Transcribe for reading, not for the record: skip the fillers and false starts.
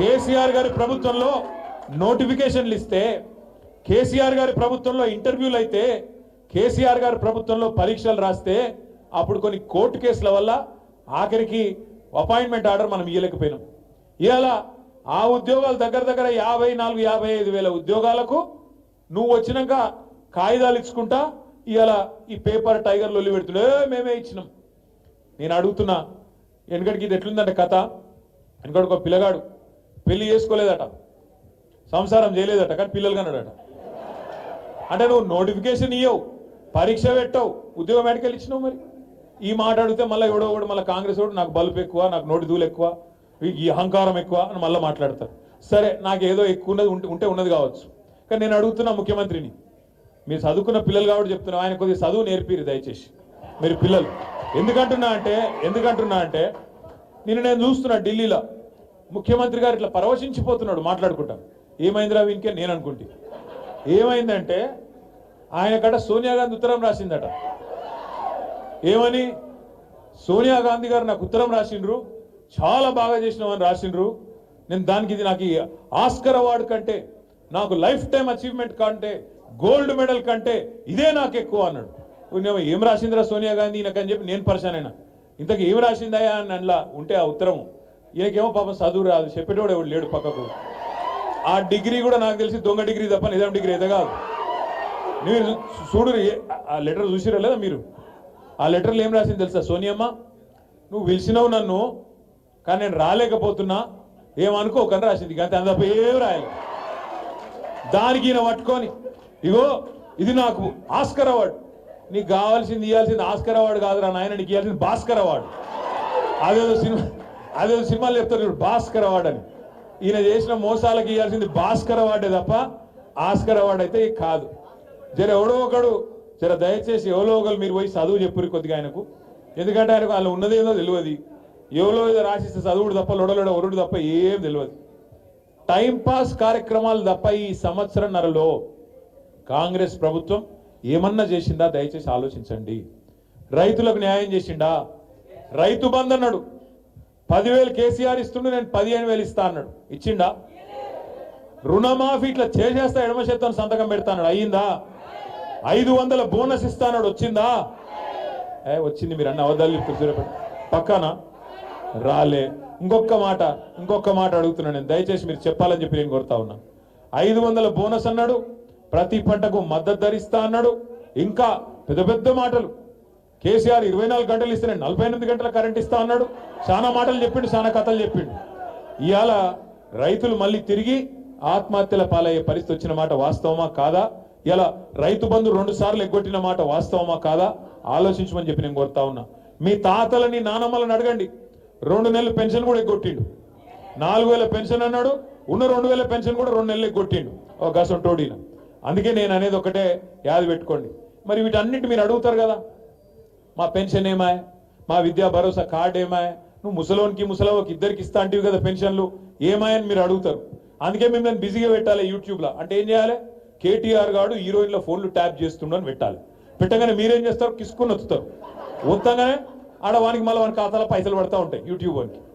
కేసీఆర్ గారి ప్రభుత్వంలో నోటిఫికేషన్లు ఇస్తే, కేసీఆర్ గారి ప్రభుత్వంలో ఇంటర్వ్యూలు అయితే, కేసీఆర్ గారి ప్రభుత్వంలో పరీక్షలు రాస్తే అప్పుడు కొన్ని కోర్టు కేసుల వల్ల ఆఖరికి అపాయింట్మెంట్ ఆర్డర్ మనం ఇవ్వలేకపోయినాం. ఇవాళ ఆ ఉద్యోగాలు దగ్గర దగ్గర 54-55 ఉద్యోగాలకు నువ్వు వచ్చినాక కాగితాలు ఇచ్చుకుంటా ఇవాళ ఈ పేపర్ టైగర్ లొల్లి పెడుతుండే మేమే ఇచ్చినాం. నేను అడుగుతున్నా, వెనకడికి ఇది ఎట్లుందంటే కథ, వెనకడికి ఒక పిల్లగాడు పెళ్లి చేసుకోలేదట, సంసారం చేయలేదట, కానీ పిల్లలు కన్నాడట. అంటే నువ్వు నోటిఫికేషన్ ఇవ్వవు, పరీక్ష పెట్టవు, ఉద్యోగం ఎక్కడికి ఇచ్చినావు. మరి ఈ మాట అడిగితే మళ్ళీ ఎవడో ఒకడు మళ్ళీ కాంగ్రెస్ వాడు నాకు బల్బు ఎక్కువ, నాకు నోటి దూలు ఎక్కువ, ఈ అహంకారం ఎక్కువ అని మళ్ళీ మాట్లాడతారు. సరే, నాకు ఏదో ఎక్కువ ఉంటే ఉన్నది కావచ్చు, కానీ నేను అడుగుతున్నా ముఖ్యమంత్రిని, మీరు చదువుకున్న పిల్లలు కాబట్టి చెప్తున్నా, ఆయన కొద్దిగా చదువు నేర్పిరు దయచేసి మీరు పిల్లలు. ఎందుకంటున్నా అంటే నేను చూస్తున్నా ఢిల్లీలో ముఖ్యమంత్రి గారు ఇట్లా పరవశించిపోతున్నాడు మాట్లాడుకుంటా. ఏమైందిరా వీనికే నేను అనుకుంటే. ఏమైందంటే ఆయన కట సోనియా గాంధీ ఉత్తరం రాసిందట. ఏమని? సోనియా గాంధీ గారు నాకు ఉత్తరం రాసిండ్రు, చాలా బాగా చేసినామని రాసిండ్రు, నేను దానికి ఇది నాకు ఆస్కర్ అవార్డు కంటే, నాకు లైఫ్ టైం అచీవ్మెంట్ కంటే, గోల్డ్ మెడల్ కంటే ఇదే నాకు ఎక్కువ అన్నాడు. ఏం రాసిందిరా సోనియా గాంధీ ఈయనకని చెప్పి నేను పరిశాన్ అయినా. ఇంతకు ఏం రాసిందయా అని అందులో ఉంటే ఆ ఉత్తరము, ఈయనకేమో పాపం చదువు రాదు, చెప్పేటోడు ఎవడు లేడు పక్కకు. ఆ డిగ్రీ కూడా నాకు తెలిసి దొంగ డిగ్రీ తప్ప నిజాం డిగ్రీ అయితే కాదు. మీరు చూడు, ఆ లెటర్ చూసిరా లేదా మీరు? ఆ లెటర్లు ఏం రాసింది తెలుసా? సోనియమ్మ, నువ్వు పిలిచినావు నన్ను, కానీ నేను రాలేకపోతున్నా, ఏమనుకోకని రాసింది. అంతే, అంత తప్ప ఏం రాయాలి. దానికి ఈయన పట్టుకొని, ఇగో ఇది నాకు ఆస్కర్ అవార్డు, నీకు కావాల్సింది ఇవ్వాల్సింది ఆస్కర్ అవార్డు కాదురా నాయన, నీకు ఇవ్వాల్సింది భాస్కర్ అవార్డు. అదేదో సినిమాలు చెప్తారు భాస్కర్ అవార్డు అని. ఈయన చేసిన మోసాలకు ఇవ్వాల్సింది భాస్కర్ అవార్డే తప్ప ఆస్కర్ అవార్డు అయితే కాదు. జర ఎవడో ఒకడు జర దయచేసి ఎవరో ఒకరు మీరు పోయి చదువు చెప్పురు కొద్దిగా ఆయనకు. ఎందుకంటే ఆయనకు వాళ్ళు ఉన్నదేదో తెలియదు, ఎవరో ఏదో రాసిస్తే చదువుడు తప్ప లొడలోడ ఒరుడు తప్ప ఏం తెలియదు. టైంపాస్ కార్యక్రమాలు తప్ప ఈ సంవత్సరంన్నరలో కాంగ్రెస్ ప్రభుత్వం ఏమన్నా చేసిందా? దయచేసి ఆలోచించండి. రైతులకు న్యాయం చేసిండా? రైతు బంధు అన్నాడు, 10,000 కేసీఆర్ ఇస్తుండే, నేను 15,000 ఇస్తా అన్నాడు, ఇచ్చిండా? రుణమాఫీ ఇట్లా చేసేస్తా ఎడమ చేత్తో సంతకం పెడతా అన్నాడు, అయ్యిందా? 500 బోనస్ ఇస్తా అన్నాడు, వచ్చిందా? వచ్చింది. మీరు అన్న అవధాలు చెప్తారు పక్కన రాలే. ఇంకొక మాట అడుగుతున్నాను నేను, దయచేసి మీరు చెప్పాలని చెప్పి నేను కోరుతా ఉన్నా. 500 బోనస్ అన్నాడు, ప్రతి పంటకు మద్దతు ధరిస్తా అన్నాడు, ఇంకా పెద్ద పెద్ద మాటలు. కేసీఆర్ 24 గంటలు ఇస్తే నేను 48 గంటల కరెంట్ ఇస్తా అన్నాడు. చాలా మాటలు చెప్పిండు, చాలా కథలు చెప్పిండు. ఇవాళ రైతులు మళ్ళీ తిరిగి ఆత్మహత్యల పాలయ్యే పరిస్థితి వచ్చిన మాట వాస్తవమా కాదా? ఇలా రైతు బంధు 2 సార్లు ఎగ్గొట్టిన మాట వాస్తవమా కాదా? ఆలోచించమని చెప్పి నేను కోరుతా ఉన్నా. మీ తాతలని నానమ్మలని అడగండి, 2 నెలలు పెన్షన్ కూడా ఎగ్గొట్టిండు. 4,000 పెన్షన్ అన్నాడు, ఉన్న 2,000 పెన్షన్ కూడా 2 నెలలు ఎగ్గొట్టిండు ఒక గసం టోడీన. అందుకే నేను అనేది ఒకటే, యాద పెట్టుకోండి. మరి వీటన్నిటి మీరు అడుగుతారు కదా, మా పెన్షన్ ఏమాయ, మా విద్యా భరోసా కార్డు ఏమాయ, నువ్వు ముసలోనికి ముసలవకి ఇద్దరికి ఇస్తా అంటివి కదా పెన్షన్లు ఏమాయని మీరు అడుగుతారు. అందుకే మిమ్మల్ని బిజీగా పెట్టాలి యూట్యూబ్లో. అంటే ఏం చేయాలి? కేటీఆర్ గారు హీరోయిన్ల ఫోన్లు ట్యాప్ చేస్తుండని పెట్టాలి. పెట్టగానే మీరేం చేస్తారు? కిసుకుని వస్తారు, వస్తాగానే ఆడ వానికి మళ్ళీ వాని ఖాతాలో పైసలు పడతా ఉంటాయి యూట్యూబ్ వానికి.